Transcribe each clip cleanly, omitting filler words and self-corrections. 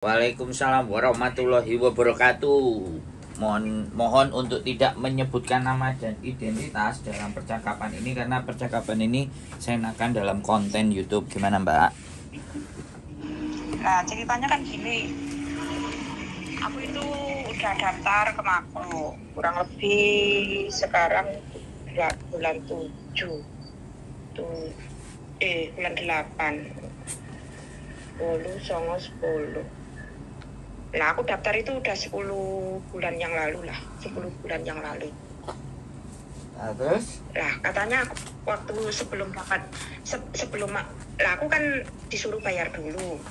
Waalaikumsalam warahmatullahi wabarakatuh. Mohon untuk tidak menyebutkan nama dan identitas dalam percakapan ini karena percakapan ini saya nakan dalam konten YouTube. Gimana, Mbak? Nah, ceritanya kan gini. Aku itu udah daftar ke Makro. Kurang lebih sekarang bulan 7. Bulan 8. 10. Lah, aku daftar itu udah 10 bulan yang lalu lah. 10 bulan yang lalu. Nah, terus? Lah, katanya waktu sebelum aku kan disuruh bayar dulu.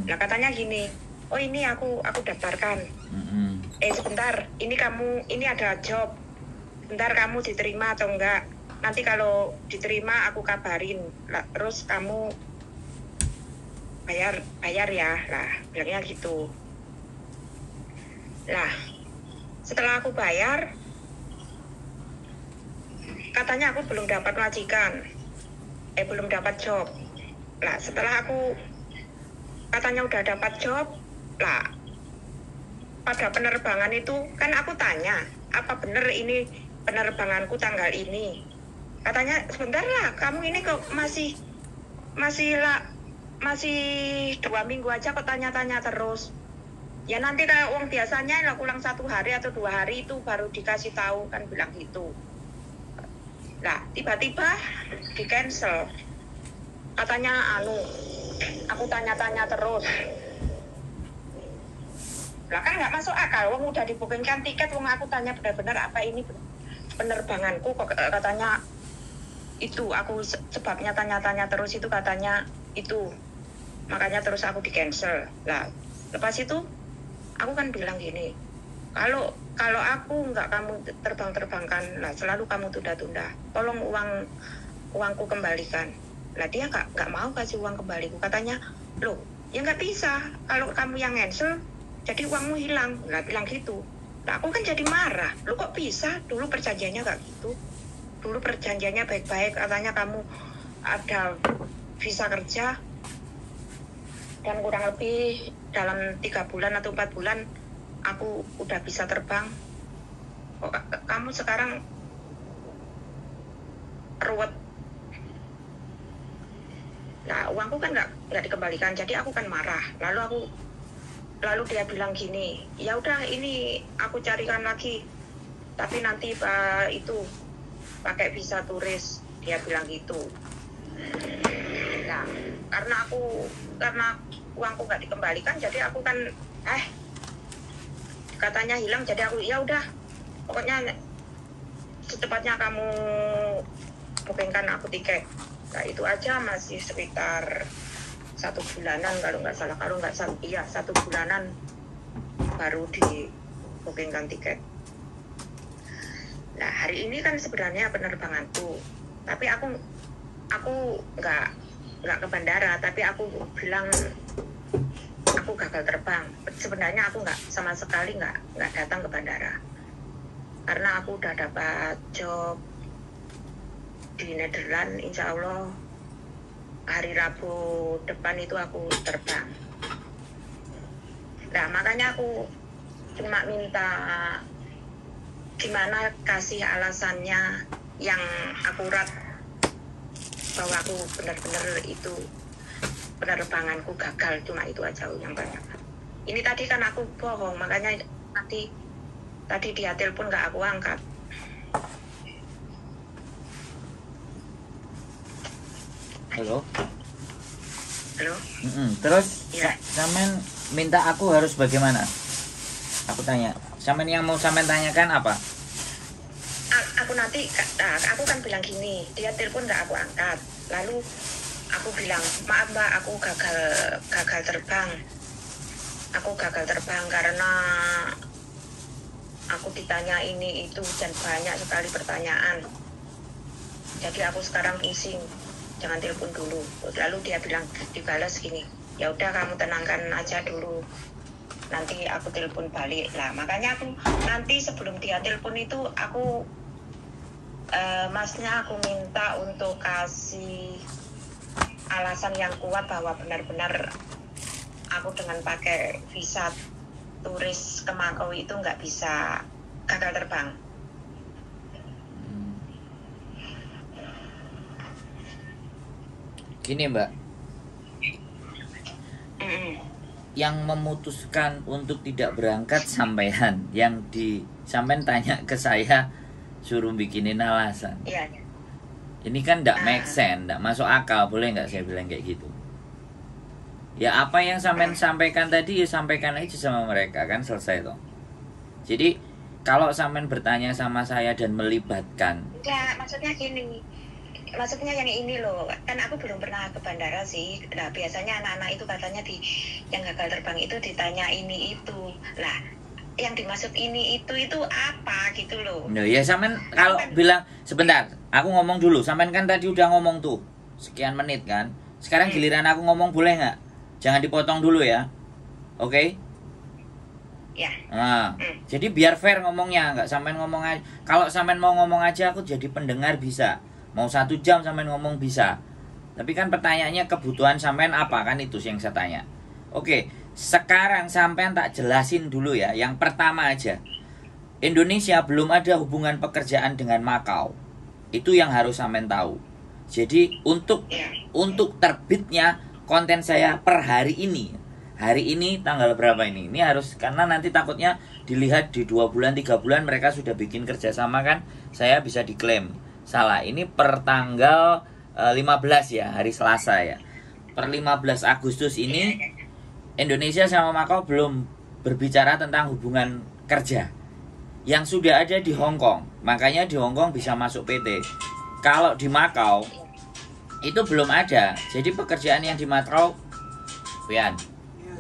Lah, katanya gini, oh ini aku daftarkan. Sebentar, ini ada job. Bentar, kamu diterima atau enggak? Nanti kalau diterima aku kabarin. Lah, terus kamu bayar ya. Lah, bilangnya gitu. Lah, setelah aku bayar, katanya aku belum dapat majikan. Belum dapat job. Lah, setelah aku katanya udah dapat job, lah pada penerbangan itu kan aku tanya, apa bener ini penerbanganku tanggal ini? Katanya sebentar lah, kamu ini kok masih 2 minggu aja kok tanya-tanya terus. Ya nanti kayak uang biasanya ulang 1 hari atau 2 hari itu baru dikasih tahu, kan bilang gitu. Nah, tiba-tiba di cancel. Katanya aku tanya-tanya terus. Lah kan nggak masuk akal, wong udah dibookingkan tiket, wong aku tanya benar-benar apa ini penerbanganku, kok katanya itu. Aku sebabnya tanya-tanya terus itu katanya itu. Makanya terus aku di cancel. Lah, lepas itu aku kan bilang gini, kalau aku nggak kamu terbangkan, lah selalu kamu tunda-tunda, tolong uangku kembalikan. Lah dia nggak mau kasih uang kembaliku. Katanya, loh ya nggak bisa, kalau kamu yang cancel jadi uangmu hilang. Lah bilang gitu. Lah aku kan jadi marah, lo kok bisa, dulu perjanjiannya nggak gitu. Dulu perjanjiannya baik-baik, katanya kamu ada visa kerja dan kurang lebih dalam 3 bulan atau 4 bulan aku udah bisa terbang. Kok kamu sekarang ruwet? Nah, uangku kan nggak dikembalikan, jadi aku kan marah. Lalu dia bilang gini, ya udah ini aku carikan lagi, tapi nanti itu pakai visa turis, dia bilang gitu. Nah, karena uangku nggak dikembalikan, jadi aku kan katanya hilang, jadi aku ya udah, pokoknya secepatnya kamu bookingkan aku tiket. Nah, itu aja masih sekitar 1 bulanan kalau nggak salah, 1 bulanan baru di bookingkan tiket. Nah, hari ini kan sebenarnya penerbanganku, tapi aku nggak ke bandara, tapi aku bilang aku gagal terbang. Sebenarnya aku sama sekali nggak datang ke bandara karena aku udah dapat job di Nederland. Insya Allah hari Rabu depan itu aku terbang. Nah, makanya aku cuma minta gimana kasih alasannya yang akurat bahwa aku benar-benar itu penerbanganku gagal, cuma itu aja yang banyak. Ini tadi kan aku bohong, makanya tadi dia telepon nggak aku angkat. Halo? Terus ya. Samen minta aku harus bagaimana? Aku tanya, samen yang mau samen tanyakan apa? Aku kan bilang gini, dia telepon nggak aku angkat. Lalu aku bilang, maaf mbak, aku gagal terbang. Aku gagal terbang karena aku ditanya ini itu dan banyak sekali pertanyaan. Jadi aku sekarang pusing, jangan telepon dulu. Lalu dia bilang, dibalas gini, ya udah kamu tenangkan aja dulu, nanti aku telepon balik. Lah makanya aku nanti sebelum dia telepon itu masnya aku minta untuk kasih alasan yang kuat bahwa benar-benar aku dengan pakai visa turis ke Makau itu nggak bisa gagal terbang. Gini Mbak, Mm-mm. yang memutuskan untuk tidak berangkat sampean, yang sampean tanya ke saya suruh bikinin alasan. Iya. Ini kan tidak make sense, tidak masuk akal, boleh nggak saya bilang kayak gitu? Ya apa yang sampean sampaikan tadi ya sampaikan aja sama mereka, kan selesai toh. Jadi kalau sampean bertanya sama saya dan melibatkan, Enggak, maksudnya gini. Maksudnya yang ini loh, kan aku belum pernah ke bandara sih. Nah, biasanya anak-anak itu katanya yang gagal terbang itu ditanya ini itu. Lah, yang dimaksud ini itu apa gitu loh. ya sampean kalau bilang sebentar, aku ngomong dulu. Sampean kan tadi udah ngomong tuh sekian menit kan. Sekarang giliran aku ngomong, boleh nggak? Jangan dipotong dulu ya, oke? Ya. Nah, jadi biar fair ngomongnya, nggak sampean ngomong aja. Kalau sampean mau ngomong aja, aku jadi pendengar bisa. Mau 1 jam sampean ngomong bisa. Tapi kan pertanyaannya kebutuhan sampean apa, kan itu yang saya tanya. Oke, sekarang sampean tak jelasin dulu ya. Yang pertama aja, Indonesia belum ada hubungan pekerjaan dengan Makau. Itu yang harus sampean tahu. Jadi untuk terbitnya konten saya per hari ini tanggal berapa ini harus, karena nanti takutnya dilihat di 2 bulan 3 bulan mereka sudah bikin kerjasama kan, saya bisa diklaim salah. Ini per tanggal 15 ya, hari Selasa ya. Per 15 Agustus ini Indonesia sama Makau belum berbicara tentang hubungan kerja. Yang sudah ada di Hong Kong, makanya di Hong Kong bisa masuk PT. Kalau di Makau itu belum ada. Jadi pekerjaan yang di Makau,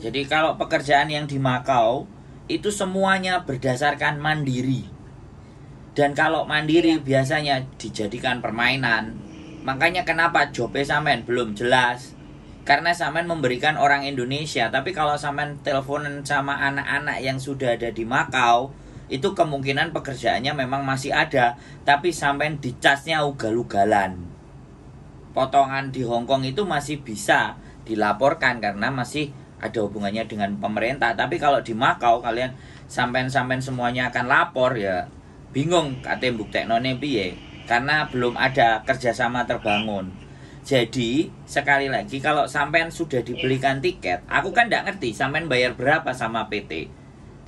jadi kalau pekerjaan yang di Makau itu semuanya berdasarkan mandiri. Dan kalau mandiri biasanya dijadikan permainan. Makanya kenapa jobnya sampean belum jelas? Karena sampean memberikan orang Indonesia. Tapi kalau sampean teleponan sama anak-anak yang sudah ada di Makau, itu kemungkinan pekerjaannya memang masih ada. Tapi sampean dicasnya ugal-ugalan. Potongan di Hong Kong itu masih bisa dilaporkan karena masih ada hubungannya dengan pemerintah. Tapi kalau di Makau kalian sampean semuanya akan lapor, ya bingung katanya bukteknone piye, karena belum ada kerjasama terbangun. Jadi sekali lagi, kalau sampean sudah dibelikan tiket, aku kan tidak ngerti sampean bayar berapa sama PT,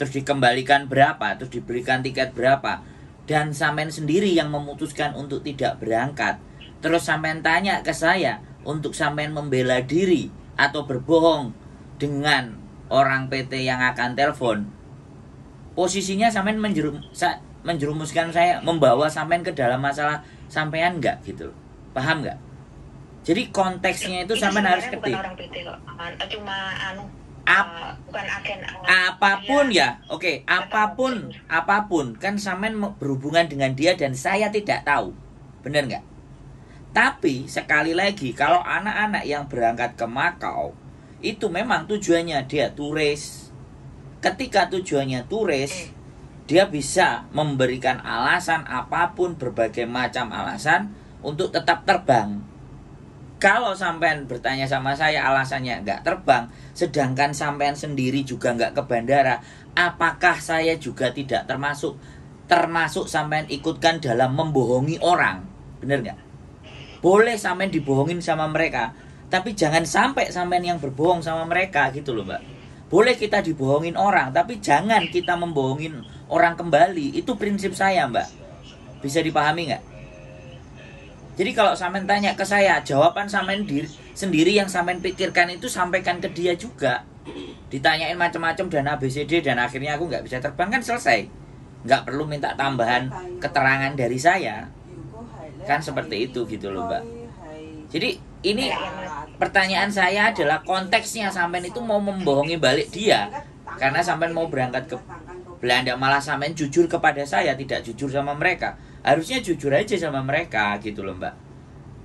terus dikembalikan berapa, terus dibelikan tiket berapa, dan sampean sendiri yang memutuskan untuk tidak berangkat. Terus sampean tanya ke saya untuk sampean membela diri atau berbohong dengan orang PT yang akan telepon. Posisinya sampean menjerumuskan saya, membawa sampean ke dalam masalah sampean enggak gitu. Paham enggak? Jadi konteksnya itu sampean harus ngerti. Bukan orang PT kok. Cuma bukan agen apapun ya. Oke, apapun kan sampean berhubungan dengan dia dan saya tidak tahu. Benar enggak? Tapi sekali lagi, kalau anak-anak yang berangkat ke Makau itu memang tujuannya dia turis. Ketika tujuannya turis, dia bisa memberikan alasan apapun, berbagai macam alasan untuk tetap terbang. Kalau sampean bertanya sama saya alasannya nggak terbang, sedangkan sampean sendiri juga nggak ke bandara, apakah saya juga tidak termasuk sampean ikutkan dalam membohongi orang? Bener nggak? Boleh sampean dibohongin sama mereka, tapi jangan sampai sampean yang berbohong sama mereka gitu loh Mbak. Boleh kita dibohongin orang, tapi jangan kita membohongin orang kembali. Itu prinsip saya Mbak. Bisa dipahami nggak? Jadi kalau sampean tanya ke saya, jawaban sampean sendiri yang sampean pikirkan itu sampaikan ke dia juga. Ditanyain macam-macam dan ABCD dan akhirnya aku nggak bisa terbang, kan selesai. Nggak perlu minta tambahan keterangan dari saya. Kan seperti itu gitu loh Mbak. Jadi ini pertanyaan saya adalah konteksnya sampean itu mau membohongi balik dia karena sampean mau berangkat ke Belanda, malah sampean jujur kepada saya, tidak jujur sama mereka. Harusnya jujur aja sama mereka gitu loh Mbak.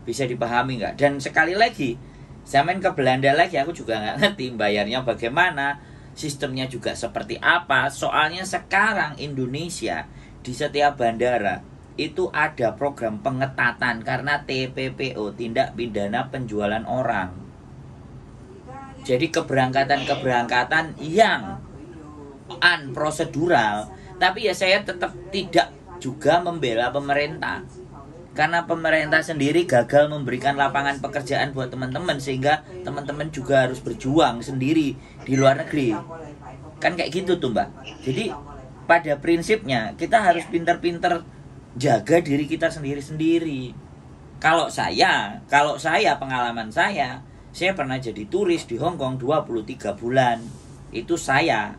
Bisa dipahami nggak? Dan sekali lagi, sampean ke Belanda lagi, aku juga nggak ngerti bayarnya bagaimana, sistemnya juga seperti apa. Soalnya sekarang Indonesia di setiap bandara itu ada program pengetatan karena TPPO, tindak pidana penjualan orang. Jadi keberangkatan yang unprosedural, tapi ya saya tetap tidak juga membela pemerintah. Karena pemerintah sendiri gagal memberikan lapangan pekerjaan buat teman-teman, sehingga teman-teman juga harus berjuang sendiri di luar negeri. Kan kayak gitu tuh Mbak. Jadi pada prinsipnya kita harus pintar-pintar jaga diri kita sendiri-sendiri. Kalau saya pengalaman saya pernah jadi turis di Hong Kong 23 bulan. Itu saya.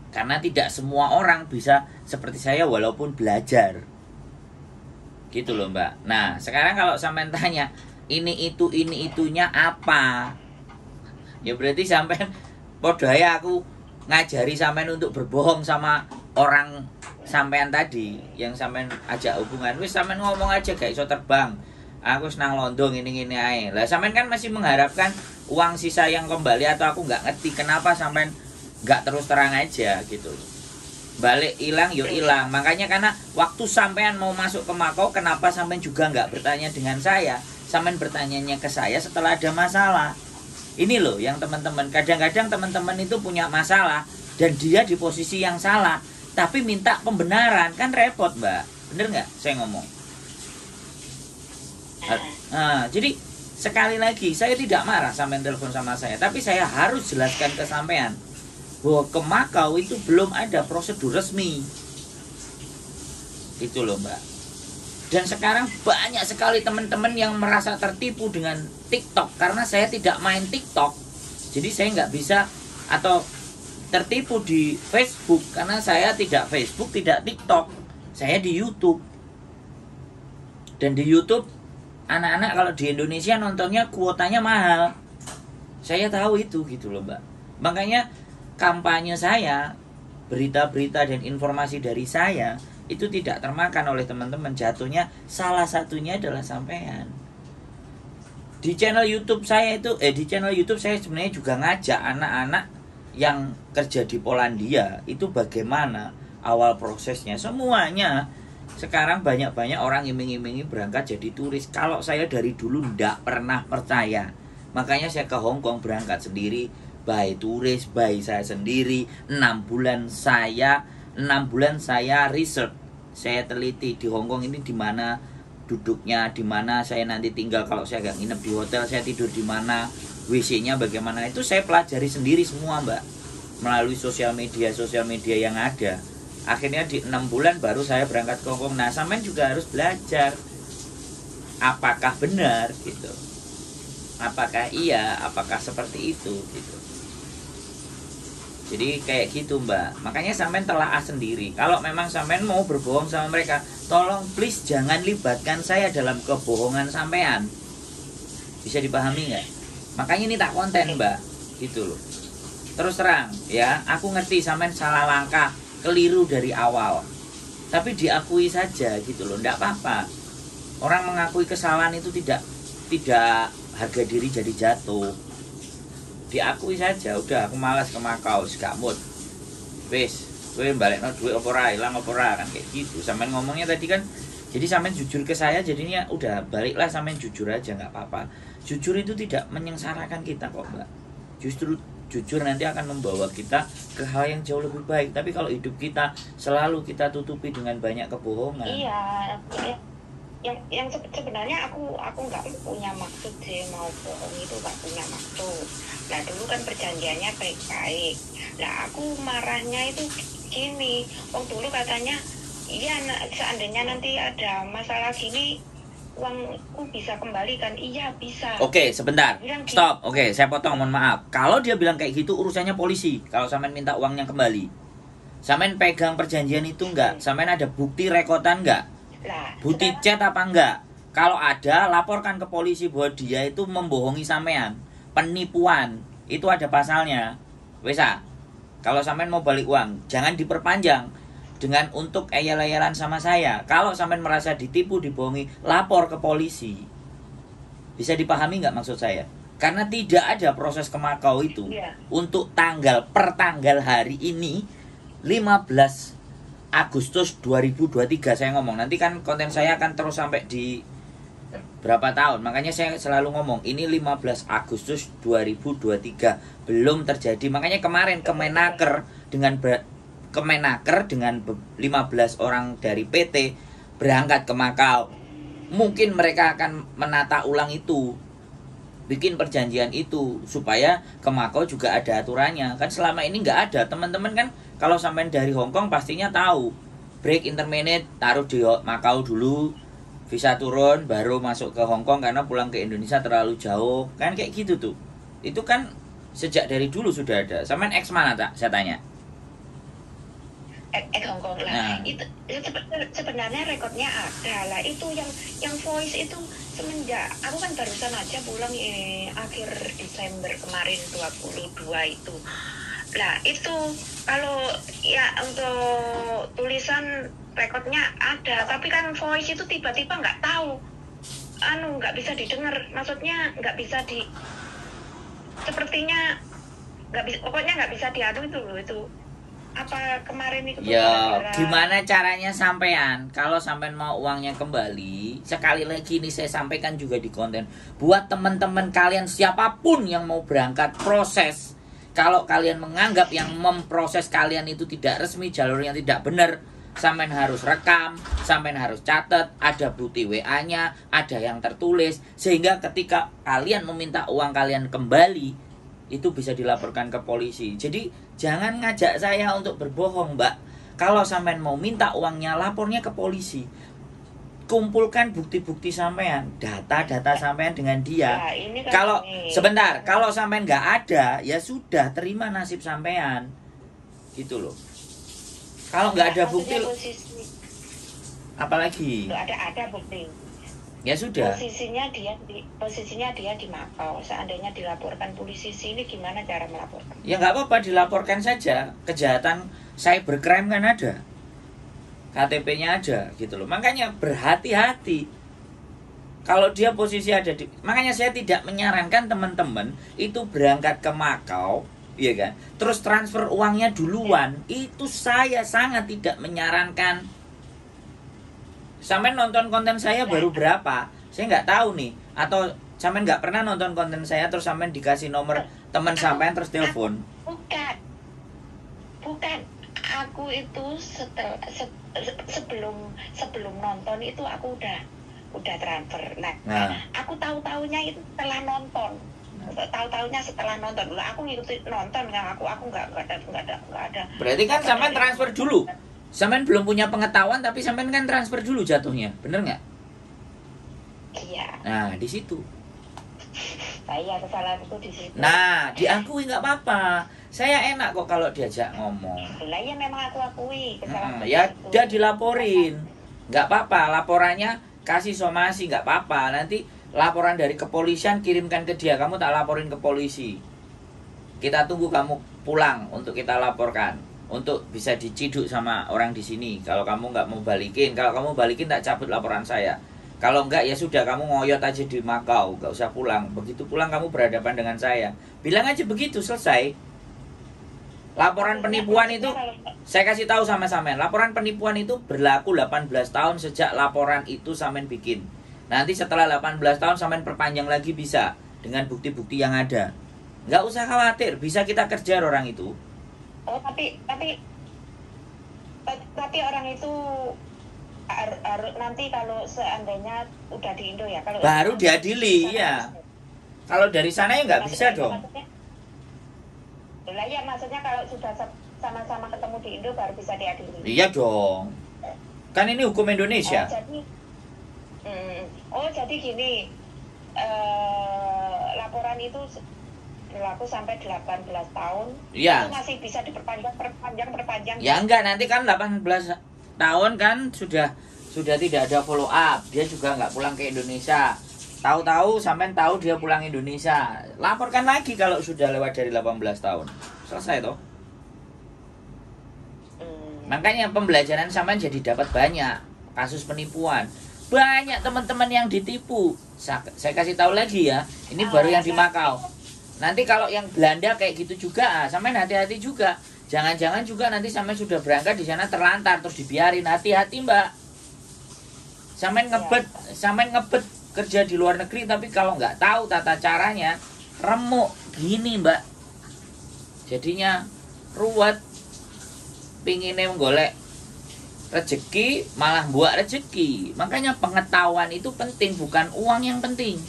Karena tidak semua orang bisa seperti saya walaupun belajar. Gitu loh Mbak. Nah sekarang kalau sampean tanya ini itunya apa, ya berarti sampean podaya aku ngajari sampean untuk berbohong sama orang sampean tadi yang sampean ajak hubungan. Wis sampean ngomong aja gak iso terbang, aku senang londong ini ae. Lah sampean kan masih mengharapkan uang sisa yang kembali, atau aku nggak ngerti kenapa sampean nggak terus terang aja gitu. Balik hilang yo hilang. Makanya karena waktu sampean mau masuk ke Makau, kenapa sampean juga nggak bertanya dengan saya? Sampean bertanyanya ke saya setelah ada masalah. Ini loh yang teman-teman, kadang-kadang teman-teman itu punya masalah dan dia di posisi yang salah, tapi minta pembenaran, kan repot Mbak. Bener nggak saya ngomong? Nah, jadi sekali lagi saya tidak marah sampean telepon sama saya, tapi saya harus jelaskan ke sampean bahwa ke Makau itu belum ada prosedur resmi. Itu loh Mbak. Dan sekarang banyak sekali teman-teman yang merasa tertipu dengan TikTok, karena saya tidak main TikTok. Jadi saya nggak bisa, atau tertipu di Facebook karena saya tidak Facebook, tidak TikTok. Saya di YouTube. Dan di YouTube anak-anak kalau di Indonesia nontonnya kuotanya mahal. Saya tahu itu gitu loh Mbak. Makanya kampanye saya, berita-berita dan informasi dari saya itu tidak termakan oleh teman-teman. Jatuhnya salah satunya adalah sampean. Di channel YouTube saya itu saya sebenarnya juga ngajak anak-anak yang kerja di Polandia itu bagaimana awal prosesnya. Semuanya sekarang banyak-banyak orang iming-imingi berangkat jadi turis. Kalau saya dari dulu tidak pernah percaya. Makanya saya ke Hong Kong berangkat sendiri, by turis, by saya sendiri. 6 bulan saya research, saya teliti di Hong Kong ini di mana duduknya, di mana saya nanti tinggal kalau saya nggak nginep di hotel, saya tidur di mana, WC-nya bagaimana, itu saya pelajari sendiri semua Mbak, melalui sosial media yang ada. Akhirnya di 6 bulan baru saya berangkat ke Hong Kong. Nah, sampean juga harus belajar apakah benar gitu, apakah iya, apakah seperti itu gitu. Jadi kayak gitu Mbak. Makanya sampean telaah sendiri. Kalau memang sampean mau berbohong sama mereka, tolong please jangan libatkan saya dalam kebohongan sampean. Bisa dipahami nggak? Makanya ini tak konten Mbak, gitu loh. Terus terang ya, aku ngerti sampean salah langkah, keliru dari awal. Tapi diakui saja gitu loh, nggak apa-apa. Orang mengakui kesalahan itu tidak harga diri jadi jatuh. Diakui saja, udah aku malas ke Makau, gak mood. Wes, kowe balekno duit apa ora, ilang apa ora, kan kayak gitu. Sampean ngomongnya tadi kan, jadi sampean jujur ke saya, jadinya udah baliklah sampean jujur aja, nggak apa-apa. Jujur itu tidak menyengsarakan kita kok Mbak. Justru jujur nanti akan membawa kita ke hal yang jauh lebih baik. Tapi kalau hidup kita selalu kita tutupi dengan banyak kebohongan. Iya, yang sebenarnya aku nggak punya maksud sih mau bohong, itu nggak punya maksud. Nah dulu kan perjanjiannya baik-baik. Nah aku marahnya itu gini, dulu katanya iya seandainya nanti ada masalah gini uangku bisa kembali kan? Iya bisa. Oke, sebentar, stop. Oke, saya potong, mohon maaf. Kalau dia bilang kayak gitu urusannya polisi. Kalau sampean minta uangnya kembali, sampean pegang perjanjian itu enggak? Sampean ada bukti rekodan enggak? Bukti chat apa enggak? Kalau ada, laporkan ke polisi bahwa dia itu membohongi sampean, penipuan. Itu ada pasalnya. Wesa, kalau sampean mau balik uang, jangan diperpanjang dengan untuk eyel-eyelan sama saya. Kalau sampean merasa ditipu, dibohongi, lapor ke polisi. Bisa dipahami nggak maksud saya? Karena tidak ada proses ke Makau itu untuk per tanggal hari ini 15 Agustus 2023 saya ngomong. Nanti kan konten saya akan terus sampai di berapa tahun. Makanya saya selalu ngomong ini 15 Agustus 2023 belum terjadi. Makanya kemarin Kemenaker dengan 15 orang dari PT berangkat ke Makau. Mungkin mereka akan menata ulang itu, bikin perjanjian itu supaya ke Makau juga ada aturannya. Kan selama ini nggak ada. Teman-teman kan kalau sampai dari Hong Kong pastinya tahu break intermediate taruh di Makau dulu, bisa turun baru masuk ke Hong Kong karena pulang ke Indonesia terlalu jauh. Kan kayak gitu tuh. Itu kan sejak dari dulu sudah ada. Sampean ex mana tak? Saya tanya. Hong Kong lah. Nah. Itu sebenarnya rekodnya ada lah. Itu yang voice itu semenjak aku kan barusan aja pulang akhir Desember kemarin 22 itu. Lah itu kalau ya untuk tulisan rekodnya ada, tapi kan voice itu tiba-tiba nggak tahu, nggak bisa didengar, maksudnya nggak bisa sepertinya nggak bisa, pokoknya nggak bisa diadu itu loh itu. Apa kemarin itu? Ya, gimana caranya sampean? Kalau sampean mau uangnya kembali, sekali lagi ini saya sampaikan juga di konten. Buat teman-teman kalian siapapun yang mau berangkat proses, kalau kalian menganggap yang memproses kalian itu tidak resmi, jalurnya tidak benar, sampean harus rekam, sampean harus catat, ada bukti WA-nya, ada yang tertulis, sehingga ketika kalian meminta uang kalian kembali, itu bisa dilaporkan ke polisi. Jadi jangan ngajak saya untuk berbohong, Mbak. Kalau sampean mau minta uangnya, lapornya ke polisi. Kumpulkan bukti-bukti sampean, data-data sampean dengan dia. Ya, kan kalau sebentar, kalau sampean nggak ada, ya sudah terima nasib sampean, gitu loh. Kalau nggak ada bukti, apalagi? Ada bukti. Ya sudah. Posisinya dia di Makau. Seandainya dilaporkan polisi sini, gimana cara melaporkan? Ya nggak apa-apa, dilaporkan saja. Kejahatan cybercrime kan ada, KTP-nya ada, gitu loh. Makanya berhati-hati. Kalau dia posisi ada di, makanya saya tidak menyarankan teman-teman itu berangkat ke Makau. Iya kan? Terus transfer uangnya duluan. Itu saya sangat tidak menyarankan. Sampai nonton konten saya baru berapa? Saya nggak tahu nih. Atau sampai nggak pernah nonton konten saya terus sampai dikasih nomor teman sampai terus telepon. Bukan. Aku itu sebelum nonton itu aku udah transfer. Nah. Aku tahu-taunya itu setelah nonton. Tahu-taunya setelah nonton. Aku ngikutin nonton, aku nggak ada. Berarti kan sampean transfer dulu. Sampean belum punya pengetahuan tapi sampean kan transfer dulu jatuhnya. Bener nggak? Iya. Nah, di situ. Saya kesalahanku di situ. Nah, diakui nggak apa-apa. Saya enak kok kalau diajak ngomong. Lah ya memang aku akui kesalahan. Ya udah dilaporin. Nggak apa-apa, laporannya kasih somasi nggak apa-apa. Nanti laporan dari kepolisian kirimkan ke dia, kamu tak laporin ke polisi. Kita tunggu kamu pulang untuk kita laporkan, untuk bisa diciduk sama orang di sini. Kalau kamu nggak mau balikin, kalau kamu balikin tak cabut laporan saya. Kalau enggak ya sudah, kamu ngoyot aja di Makau, nggak usah pulang. Begitu pulang kamu berhadapan dengan saya, bilang aja begitu, selesai. Laporan penipuan itu saya kasih tahu sama-sama. Laporan penipuan itu berlaku 18 tahun sejak laporan itu sampean bikin. Nanti setelah 18 tahun sampean perpanjang lagi bisa dengan bukti-bukti yang ada. Nggak usah khawatir, bisa kita kejar orang itu. Oh, tapi orang itu nanti kalau seandainya udah di Indo ya, kalau baru diadili ya. Kalau dari sana ya nggak bisa dong. Lah ya, maksudnya kalau sudah sama-sama ketemu di Indo baru bisa diadili. Iya dong. Kan ini hukum Indonesia. Jadi gini, laporan itu berlaku sampai 18 tahun. Iya. Itu masih bisa diperpanjang. Ya enggak, nanti kan 18 tahun kan sudah tidak ada follow up. Dia juga nggak pulang ke Indonesia. Tahu-tahu sampean tahu dia pulang Indonesia, laporkan lagi kalau sudah lewat dari 18 tahun. Selesai toh. Makanya pembelajaran sampean jadi dapat banyak kasus penipuan. Banyak teman-teman yang ditipu. Saya kasih tahu lagi ya. Ini baru yang di Makau. Nanti kalau yang Belanda kayak gitu juga, sampean hati-hati juga. Jangan-jangan juga nanti sampean sudah berangkat di sana terlantar terus dibiarin. Hati-hati, Mbak. Sampean ngebet kerja di luar negeri tapi kalau nggak tahu tata caranya remuk gini mbak, jadinya ruwet, pinginnya menggolek rezeki malah buat rezeki. Makanya pengetahuan itu penting, bukan uang yang penting.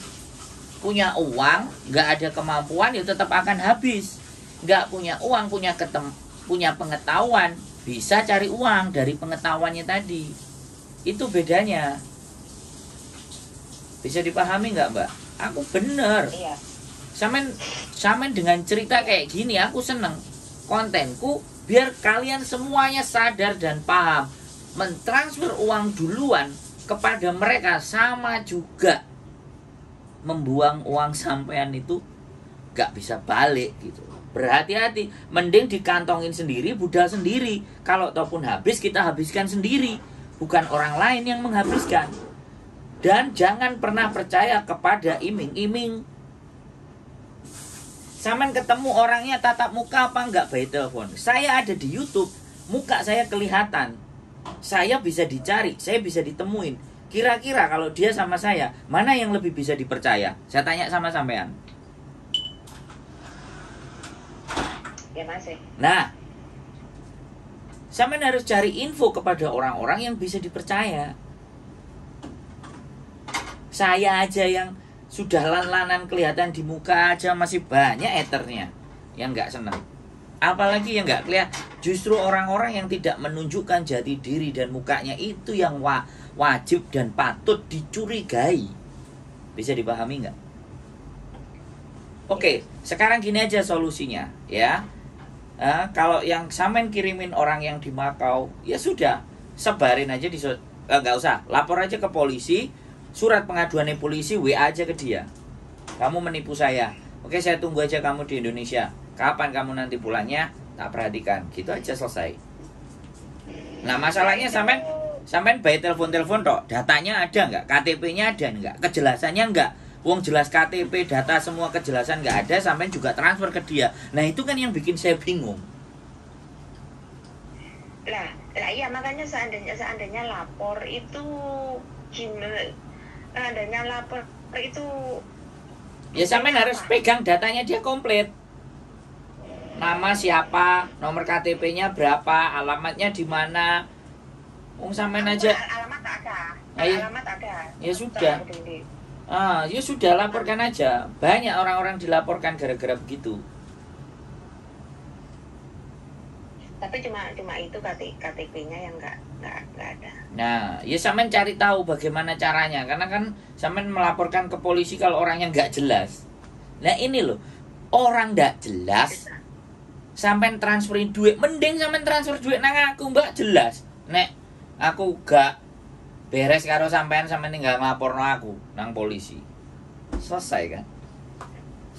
Punya uang nggak ada kemampuan ya tetap akan habis. Nggak punya uang punya pengetahuan bisa cari uang dari pengetahuannya tadi. Itu bedanya. Bisa dipahami nggak mbak? Aku bener. Iya. Samen dengan cerita kayak gini aku seneng. Kontenku biar kalian semuanya sadar dan paham. Mentransfer uang duluan kepada mereka sama juga membuang uang sampean itu gak bisa balik gitu. Berhati-hati, mending dikantongin sendiri, budal sendiri. Kalau ataupun habis kita habiskan sendiri, bukan orang lain yang menghabiskan. Dan jangan pernah percaya kepada iming-iming. Saman ketemu orangnya tatap muka apa enggak by telepon. Saya ada di YouTube, muka saya kelihatan. Saya bisa dicari, saya bisa ditemuin. Kira-kira kalau dia sama saya, mana yang lebih bisa dipercaya? Saya tanya sama sampean. Ya masih. Nah, sampean harus cari info kepada orang-orang yang bisa dipercaya. Saya aja yang sudah lan-lanan kelihatan di muka aja masih banyak eternya yang nggak senang. Apalagi yang nggak kelihatan. Justru orang-orang yang tidak menunjukkan jati diri dan mukanya itu yang wajib dan patut dicurigai. Bisa dipahami nggak? Oke, sekarang gini aja solusinya, ya. Kalau yang samen kirimin orang yang di Makau, ya sudah, sebarin aja nggak usah, lapor aja ke polisi, surat pengaduannya polisi, WA aja ke dia. Kamu menipu saya. Oke, saya tunggu aja kamu di Indonesia. Kapan kamu nanti pulangnya? Tak perhatikan. Gitu aja selesai. Nah, masalahnya sampean by telepon-telepon tok. Datanya ada nggak? KTP-nya ada nggak? Kejelasannya nggak? Wong jelas KTP, data semua kejelasan nggak ada, sampean juga transfer ke dia. Nah, itu kan yang bikin saya bingung. Lah iya makanya seandainya lapor itu gimana? Seandainya lapor itu ya sampean harus pegang datanya dia komplit. Nama siapa, nomor KTP-nya berapa, alamatnya di mana. Wong sampean aja. Alamat ada. Alamat ada. Ya sudah. Ya sudah, laporkan aja. Banyak orang-orang dilaporkan gara-gara begitu. Tapi cuma itu KTP-nya yang nggak ada. Nah, ya sampean cari tahu bagaimana caranya, karena kan sampean melaporkan ke polisi kalau orangnya nggak jelas. Nah ini loh, orang nggak jelas, sampean transferin duit, mending sampean transfer duit nang aku mbak jelas. Nek aku gak beres karo sampean tinggal nglaporno aku nang polisi, selesai kan?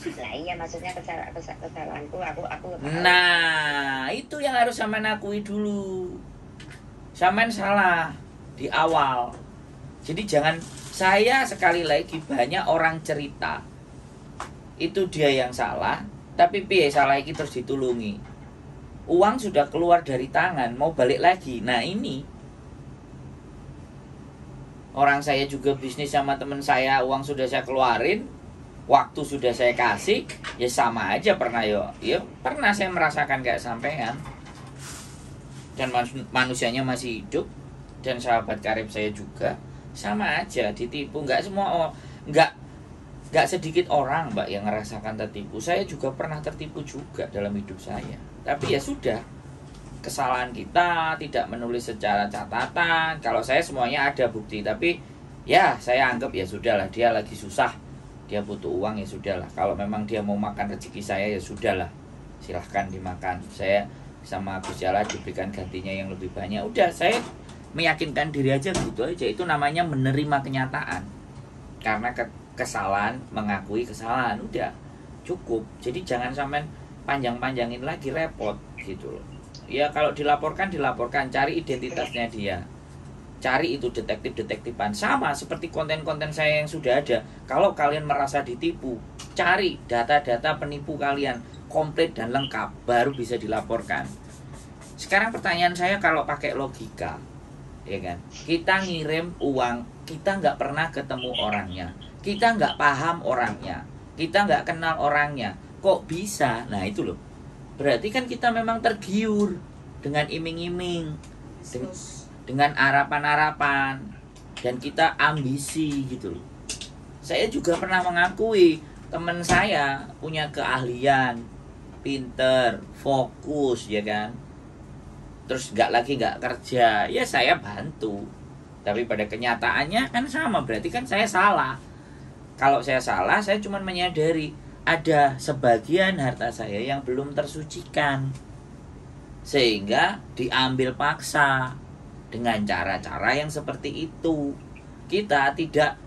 Lah iya maksudnya kesalahanku aku. Nah itu yang harus sampean akui dulu. Sampean salah di awal. Jadi jangan, saya sekali lagi banyak orang cerita itu dia yang salah, tapi piye salah iki terus ditulungi. Uang sudah keluar dari tangan, mau balik lagi. Nah ini orang saya juga bisnis sama teman saya, uang sudah saya keluarin, waktu sudah saya kasih, ya sama aja pernah pernah saya merasakan kayak sampean. Dan manusianya masih hidup, dan sahabat karib saya juga sama aja ditipu. Nggak semua nggak sedikit orang mbak yang merasakan tertipu. Saya juga pernah tertipu juga dalam hidup saya. Tapi ya sudah, kesalahan kita tidak menulis secara catatan. Kalau saya semuanya ada bukti, tapi ya saya anggap ya sudahlah, dia lagi susah, dia butuh uang, ya sudahlah. Kalau memang dia mau makan rezeki saya, ya sudahlah, silahkan dimakan. Saya sama Gus Jala diberikan gantinya yang lebih banyak. Udah, saya meyakinkan diri aja gitu aja. Itu namanya menerima kenyataan. Karena kesalahan, mengakui kesalahan, udah cukup. Jadi jangan sampai panjang-panjangin lagi, repot gitu loh. Ya kalau dilaporkan, cari identitasnya dia. Cari itu detektif-detektifan. Sama seperti konten-konten saya yang sudah ada. Kalau kalian merasa ditipu, cari data-data penipu kalian komplit dan lengkap, baru bisa dilaporkan. Sekarang pertanyaan saya, kalau pakai logika, ya kan? Kita ngirim uang, kita nggak pernah ketemu orangnya, kita nggak paham orangnya, kita nggak kenal orangnya, kok bisa? Nah itu loh, berarti kan kita memang tergiur dengan iming-iming, dengan harapan-harapan, dan kita ambisi gitu loh. Saya juga pernah mengakui teman saya punya keahlian, pinter, fokus, ya kan? Terus nggak kerja, ya saya bantu. Tapi pada kenyataannya kan sama, berarti kan saya salah. Kalau saya salah, saya cuma menyadari ada sebagian harta saya yang belum tersucikan, sehingga diambil paksa dengan cara-cara yang seperti itu. Kita tidak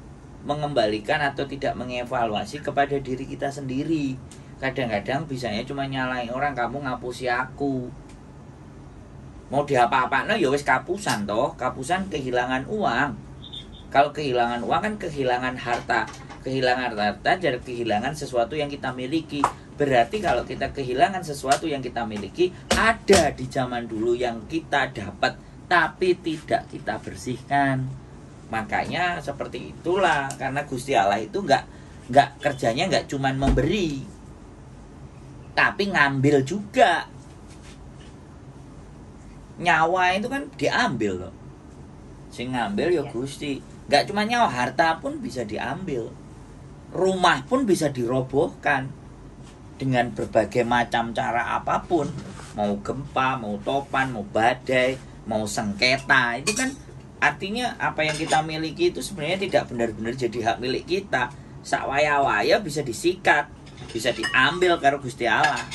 mengembalikan atau tidak mengevaluasi kepada diri kita sendiri. Kadang-kadang bisanya cuma nyalain orang, kamu ngapusi aku. Mau diapa-apa, ya wis kapusan toh. Kapusan kehilangan uang. Kalau kehilangan uang kan kehilangan harta. Kehilangan harta jadi kehilangan sesuatu yang kita miliki. Berarti kalau kita kehilangan sesuatu yang kita miliki, ada di zaman dulu yang kita dapat tapi tidak kita bersihkan. Makanya seperti itulah, karena Gusti Allah itu nggak kerjanya nggak cuman memberi, tapi ngambil juga. Nyawa itu kan diambil loh. Sing ngambil ya Gusti. Gak cuma nyawa, harta pun bisa diambil. Rumah pun bisa dirobohkan dengan berbagai macam cara apapun. Mau gempa, mau topan, mau badai, mau sengketa. Itu kan artinya apa yang kita miliki itu sebenarnya tidak benar-benar jadi hak milik kita. Sakwaya-waya bisa disikat, bisa diambil karo Gusti Allah.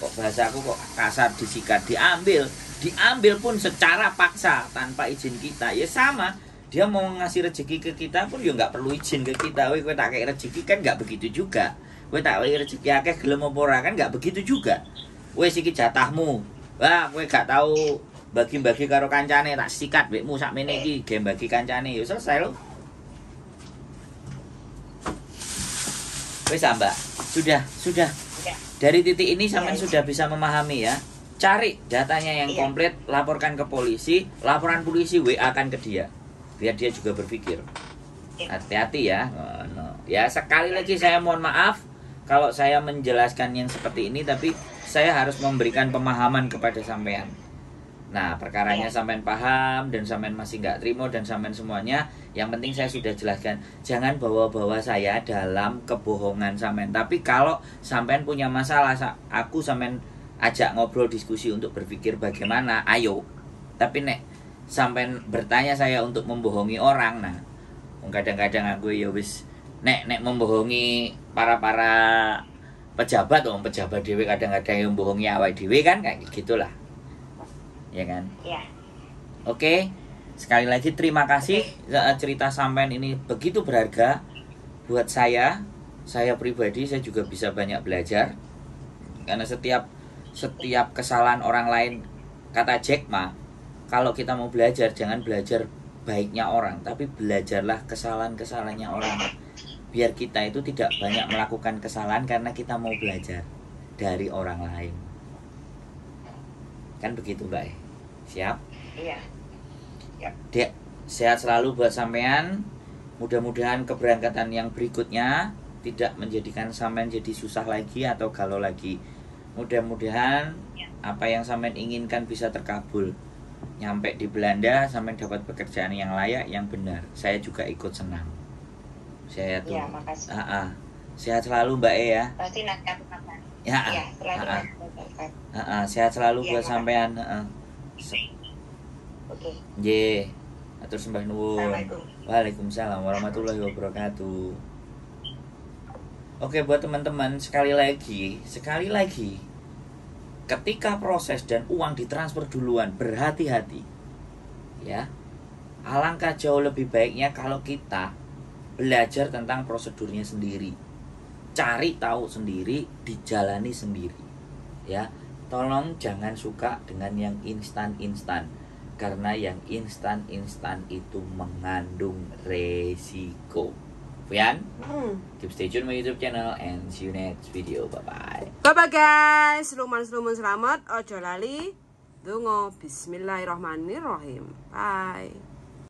Kok bahasaku kok kasar, disikat, diambil pun secara paksa tanpa izin kita. Ya sama, dia mau ngasih rezeki ke kita pun ya nggak perlu izin ke kita. Kowe tak kayak rezeki kan nggak begitu juga. Kowe tak kayak rezeki akeh gelem apa ora kan nggak begitu juga. Wes iki jatahmu. Wah, kowe gak tahu bagi-bagi karo kancane, tak sikat wekmu sakmene iki game bagi kancane. Ya selesai lho. Wes Mbak, sudah. Dari titik ini sampean sudah bisa memahami ya. Cari datanya yang komplit, laporkan ke polisi, laporan polisi WA-kan ke dia, biar dia juga berpikir. Hati-hati ya. Ya sekali lagi saya mohon maaf kalau saya menjelaskan yang seperti ini, tapi saya harus memberikan pemahaman kepada sampean. Nah, perkaranya sampean paham dan sampean masih nggak terima dan sampean semuanya, yang penting saya sudah jelaskan. Jangan bawa-bawa saya dalam kebohongan sampean. Tapi kalau sampean punya masalah, aku sampean ajak ngobrol diskusi untuk berpikir bagaimana, ayo. Tapi nek sampean bertanya saya untuk membohongi orang, nah kadang-kadang aku ya wis nek membohongi para pejabat dhewe kadang-kadang yang membohongi awake dhewe kan kayak gitulah. Ya kan? Iya. Oke. Sekali lagi terima kasih. Cerita sampean ini begitu berharga buat saya. Saya pribadi saya juga bisa banyak belajar. Karena setiap kesalahan orang lain, kata Jack Ma, kalau kita mau belajar jangan belajar baiknya orang, tapi belajarlah kesalahan-kesalahannya orang, biar kita itu tidak banyak melakukan kesalahan karena kita mau belajar dari orang lain. Kan begitu Mbak? Siap? Iya. Dek, sehat selalu buat sampean. Mudah-mudahan keberangkatan yang berikutnya tidak menjadikan sampean jadi susah lagi atau galau lagi. Mudah-mudahan apa yang sampean inginkan bisa terkabul. Nyampe di Belanda sampean dapat pekerjaan yang layak, yang benar. Saya juga ikut senang. Saya tuh. Iya, makasih. Sehat selalu Mbak E ya. Pasti nanti aku kabar. Ya. Iya, selalu. Sehat selalu Ya, buat sampean. Oke. Ye. Atur sembah nuwun. Assalamualaikum. Waalaikumsalam warahmatullahi wabarakatuh. Oke, buat teman-teman, sekali lagi, ketika proses dan uang ditransfer duluan, berhati-hati. Ya. Alangkah jauh lebih baiknya kalau kita belajar tentang prosedurnya sendiri. Cari tahu sendiri, dijalani sendiri. Ya. Tolong jangan suka dengan yang instan-instan, karena yang instan-instan itu mengandung resiko. Fian, keep stay tune my YouTube channel and see you next video. Bye bye. Bye bye guys, luman selamat, ojo lali Donga bismillahirrahmanirrahim. Bye.